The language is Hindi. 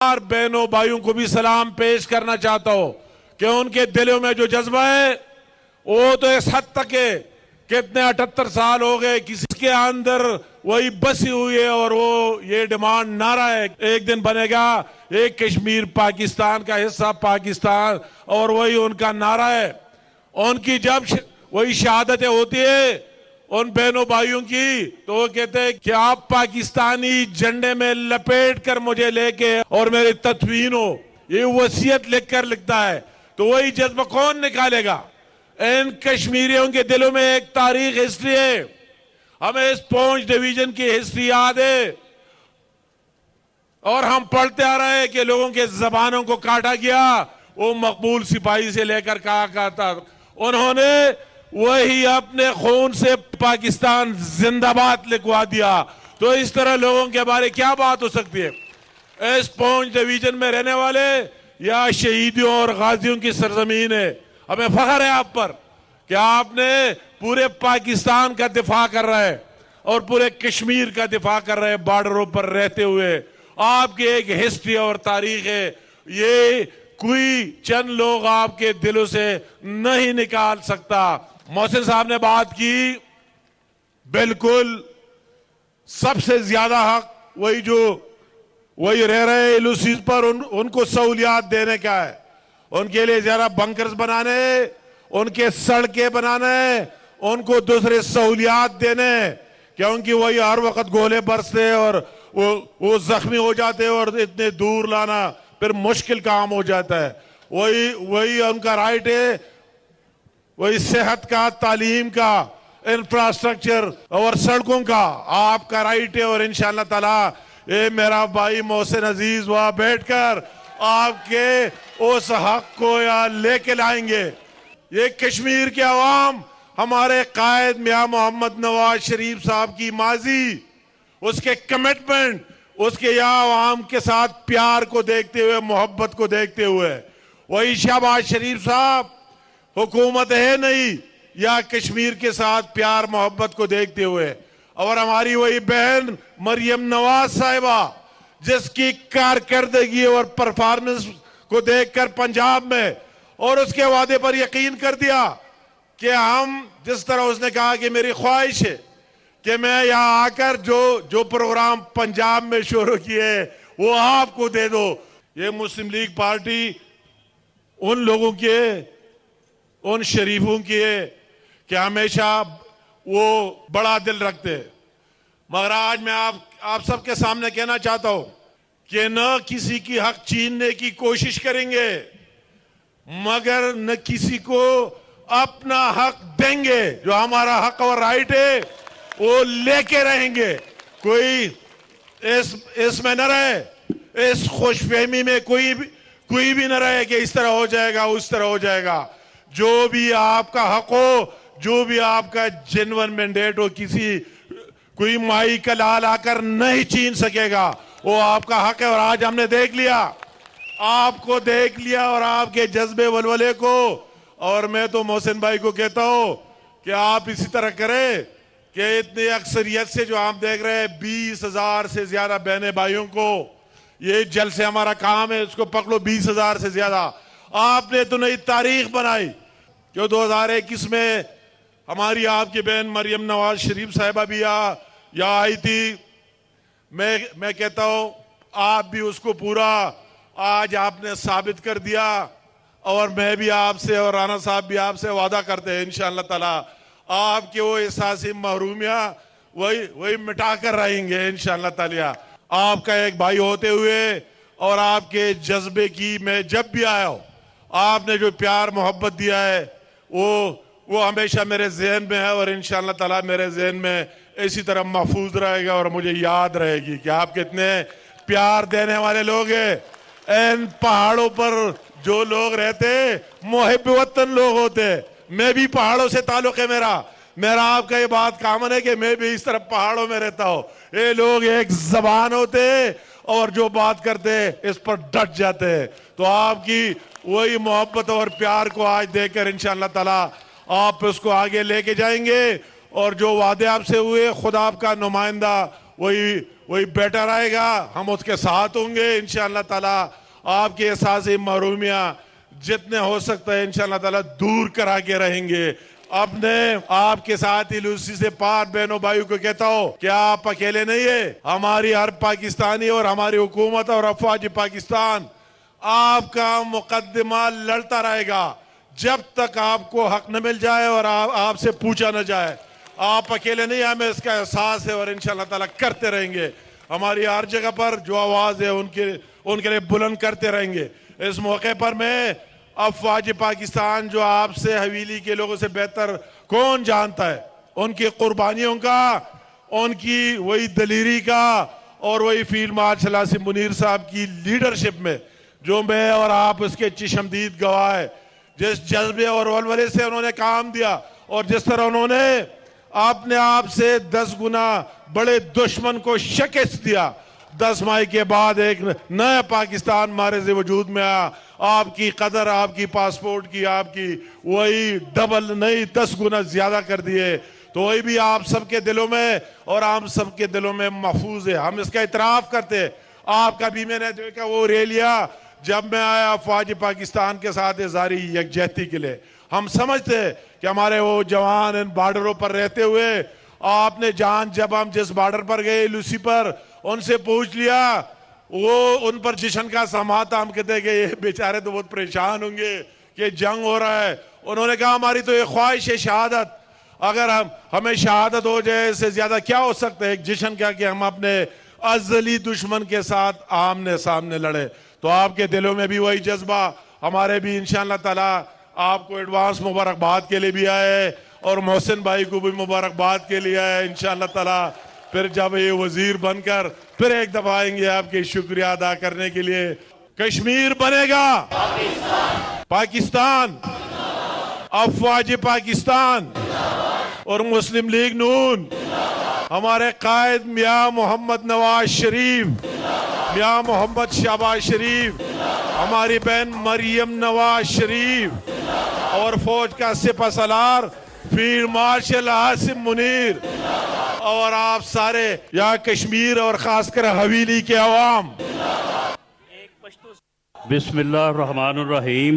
और बहनों भाइयों को भी सलाम पेश करना चाहता हूं कि उनके दिलों में जो जज्बा है वो तो इस हद तक है। कितने 78 साल हो गए, किसी के अंदर वही बसी हुई है और वो ये डिमांड नारा है एक दिन बनेगा एक कश्मीर पाकिस्तान का हिस्सा पाकिस्तान, और वही उनका नारा है। उनकी जब वही शहादतें होती है उन बहनों भाइयों की, तो वो कहते हैं कि आप पाकिस्तानी झंडे में लपेट कर मुझे लेके और मेरी तदफीन हो, ये वसीयत लिखकर लिखता है। तो वही जज्बा कौन निकालेगा? इन कश्मीरियों के दिलों में एक तारीख हिस्ट्री है। हमें इस पौंछ डिवीजन की हिस्ट्री याद है और हम पढ़ते आ रहे हैं कि लोगों के जबानों को काटा गया। वो मकबूल सिपाही से लेकर कहा करता, उन्होंने वही अपने खून से पाकिस्तान जिंदाबाद लिखवा दिया। तो इस तरह लोगों के बारे क्या बात हो सकती है? इस पौंछ डिवीजन में रहने वाले या शहीदियों और गाजियों की सरजमीन है। हमें फख्र है आप पर कि आपने पूरे पाकिस्तान का दिफा कर रहे हैं और पूरे कश्मीर का दिफा कर रहे हैं। बॉर्डरों पर रहते हुए आपकी एक हिस्ट्री और तारीख है, ये कोई चंद लोग आपके दिलों से नहीं निकाल सकता। मोहसिन साहब ने बात की, बिल्कुल सबसे ज्यादा हक वही रह रहे एलओसीज पर उनको सहूलियात देने का है। उनके लिए जरा बंकर्स बनाने, उनके सड़कें बनाने, उनको दूसरे सहूलियात देने, क्योंकि वही हर वक्त गोले बरसते और वो जख्मी हो जाते और इतने दूर लाना फिर मुश्किल काम हो जाता है। वही उनका राइट है, वही सेहत का, तालीम का, इंफ्रास्ट्रक्चर और सड़कों का आपका राइट है। और इंशाअल्लाह ताला ये मेरा भाई मोहसिन अजीज वहां बैठकर आपके उस हक को यहाँ लेके लाएंगे। ये कश्मीर के अवाम हमारे कायद मियां मोहम्मद नवाज शरीफ साहब की माजी, उसके कमिटमेंट, उसके यहाँ अवाम के साथ प्यार को देखते हुए, मोहब्बत को देखते हुए, वही शहबाज शरीफ साहब हुकूमत है नहीं या कश्मीर के साथ प्यार मोहब्बत को देखते हुए, और हमारी वही बहन मरियम नवाज साहिबा जिसकी कारकर्दगी और परफॉर्मेंस को देखकर पंजाब में और उसके वादे पर यकीन कर दिया कि हम, जिस तरह उसने कहा कि मेरी ख्वाहिश है कि मैं यहाँ आकर जो प्रोग्राम पंजाब में शुरू किए वो आपको दे दो। ये मुस्लिम लीग पार्टी उन लोगों की है, उन शरीफों की है कि हमेशा वो बड़ा दिल रखते हैं। मगर आज मैं आप सबके सामने कहना चाहता हूं कि न किसी की हक छीनने की कोशिश करेंगे, मगर न किसी को अपना हक देंगे। जो हमारा हक और राइट है वो लेके रहेंगे। कोई इसमें न रहे, इस खुशफहमी में कोई भी न रहे कि इस तरह हो जाएगा उस तरह हो जाएगा। जो भी आपका हक हो, जो भी आपका जेन्युइन मैंडेट हो, कोई माई का लाल आकर नहीं छीन सकेगा, वो आपका हक है। और आज हमने देख लिया, आपको देख लिया और आपके जज्बे वलवले को। और मैं तो मोहसिन भाई को कहता हूं कि आप इसी तरह करें कि इतनी अक्सरियत से जो आप देख रहे हैं 20,000 से ज्यादा बहने भाइयों को, ये जल से हमारा काम है, उसको पकड़ो 20,000 से ज्यादा। आपने तो नई तारीख बनाई जो 2021 में हमारी आपकी बहन मरियम नवाज शरीफ साहिबा भी यहाँ आई थी। मैं कहता हूं आप भी उसको पूरा आज आपने साबित कर दिया, और मैं भी आपसे और राणा साहब भी आपसे वादा करते हैं इंशाअल्लाह ताला आपके वो एहसासी महरूमिया वही मिटा कर रहेंगे इंशाअल्लाह ताला। आपका एक भाई होते हुए और आपके जज्बे की मैं जब भी आया हूं, आपने जो प्यार मोहब्बत दिया है वो हमेशा मेरे जहन में है और इंशाअल्लाह ताला मेरे जहन में इसी तरह महफूज रहेगा और मुझे याद रहेगी कि आप कितने प्यार देने वाले लोग हैं। इन पहाड़ों पर जो लोग रहते मुहिब वतन लोग होते। मैं भी पहाड़ों से ताल्लुक है मेरा आपका ये बात कामन है कि मैं भी इस तरह पहाड़ों में रहता हूं। ये लोग एक जबान होते और जो बात करते इस पर डट जाते। तो आपकी वही मोहब्बत और प्यार को आज देखकर इंशाअल्लाह ताला आप उसको आगे लेके जाएंगे और जो वादे आपसे हुए खुद आपका नुमाइंदा वही बेटर आएगा, हम उसके साथ होंगे इंशाअल्लाह ताला। आपके एहसास महरूमियां जितने हो सकता है इंशाअल्लाह ताला दूर करा के रहेंगे। अपने आपके साथ ही लूसी से पार बहनों भाइयों को कहता हो कि आप अकेले नहीं है, हमारी हर पाकिस्तानी और हमारी हुकूमत और अफवाज पाकिस्तान आपका मुकदमा लड़ता रहेगा जब तक आपको हक न मिल जाए और आपसे पूछा न जाए। आप अकेले नहीं, हमें इसका एहसास है और इंशाअल्लाह ताला करते रहेंगे। हमारी हर जगह पर जो आवाज है उनके लिए बुलंद करते रहेंगे। इस मौके पर मैं अफवाज पाकिस्तान जो आपसे हवेली के लोगों से बेहतर कौन जानता है, उनकी कुर्बानियों का, उनकी वही दलेरी का और वही फील्ड मार्शल आसिम मुनीर साहब की लीडरशिप में जो मैं और आप उसके चशमदीद गवाह है, जिस जज्बे और वलवले से उन्होंने काम दिया और जिस तरह उन्होंने अपने आप से 10 गुना बड़े दुश्मन को शिकस्त दिया। 10 मई के बाद एक नया पाकिस्तान हमारे से वजूद में आया। आपकी कदर, आपकी पासपोर्ट की, आपकी वही डबल नहीं 10 गुना ज्यादा कर दिए, तो वही भी आप सबके दिलों में और आप सबके दिलों में महफूज है। हम इसका इतराफ करते। आपका भी मैंने देखा वो रैलियां जब मैं आया अफवाज पाकिस्तान के साथ इज़हारी यकजहती के लिए। हम समझते कि हमारे वो जवान इन बॉर्डरों पर रहते हुए आपने जान, जब हम जिस बॉर्डर पर गए लूसी पर, उनसे पूछ लिया, वो उन पर जश्न का समा था। हम कहते कि ये बेचारे तो बहुत परेशान होंगे कि जंग हो रहा है। उन्होंने कहा हमारी तो ये ख्वाहिश है शहादत, अगर हमें शहादत हो जाए इससे ज्यादा क्या हो सकता है। एक जश्न क्या कि हम अपने अजली दुश्मन के साथ आमने सामने लड़े। तो आपके दिलों में भी वही जज्बा, हमारे भी इंशाअल्लाह ताला आपको एडवांस मुबारकबाद के लिए भी आए और मोहसिन भाई को भी मुबारकबाद के लिए आए इंशाअल्लाह ताला। फिर जब ये वजीर बनकर फिर एक दफा आएंगे आपके शुक्रिया अदा करने के लिए। कश्मीर बनेगा पाकिस्तान, अफवाज पाकिस्तान और मुस्लिम लीग नून, हमारे कायद मियां मोहम्मद नवाज शरीफ, मियां मोहम्मद शहबाज शरीफ, हमारी बहन मरियम नवाज शरीफ और फौज का सिपह सलार फील्ड मार्शल आसिम मुनीर और आप सारे यहाँ कश्मीर और खासकर हवेली के अवाम। बिस्मिल्लाहिर्रहमानिर्रहीम।